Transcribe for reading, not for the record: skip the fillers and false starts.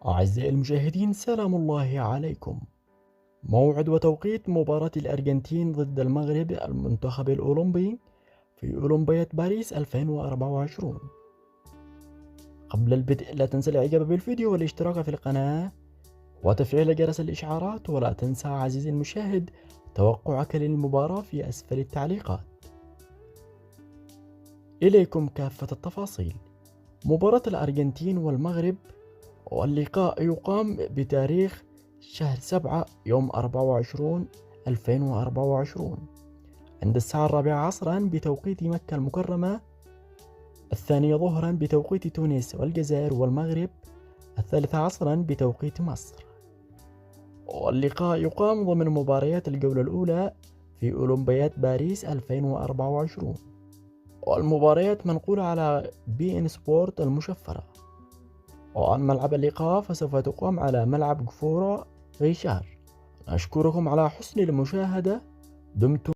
أعزائي المشاهدين، سلام الله عليكم. موعد وتوقيت مباراة الأرجنتين ضد المغرب المنتخب الأولمبي في أولمبياد باريس 2024. قبل البدء لا تنسى الإعجاب بالفيديو والاشتراك في القناة وتفعيل جرس الإشعارات، ولا تنسى عزيزي المشاهد توقعك للمباراة في أسفل التعليقات. إليكم كافة التفاصيل. مباراة الأرجنتين والمغرب، واللقاء يقام بتاريخ شهر 7 يوم 24 2024 عند الساعة 4 عصرا بتوقيت مكة المكرمة، 2 ظهرا بتوقيت تونس والجزائر والمغرب، 3 عصرا بتوقيت مصر. واللقاء يقام ضمن مباريات الجولة الأولى في أولمبياد باريس 2024، والمباريات منقولة على بي إن سبورت المشفرة. وعن ملعب اللقاء فسوف تقام على ملعب كفورة غيشار. أشكركم على حسن المشاهدة. دمتم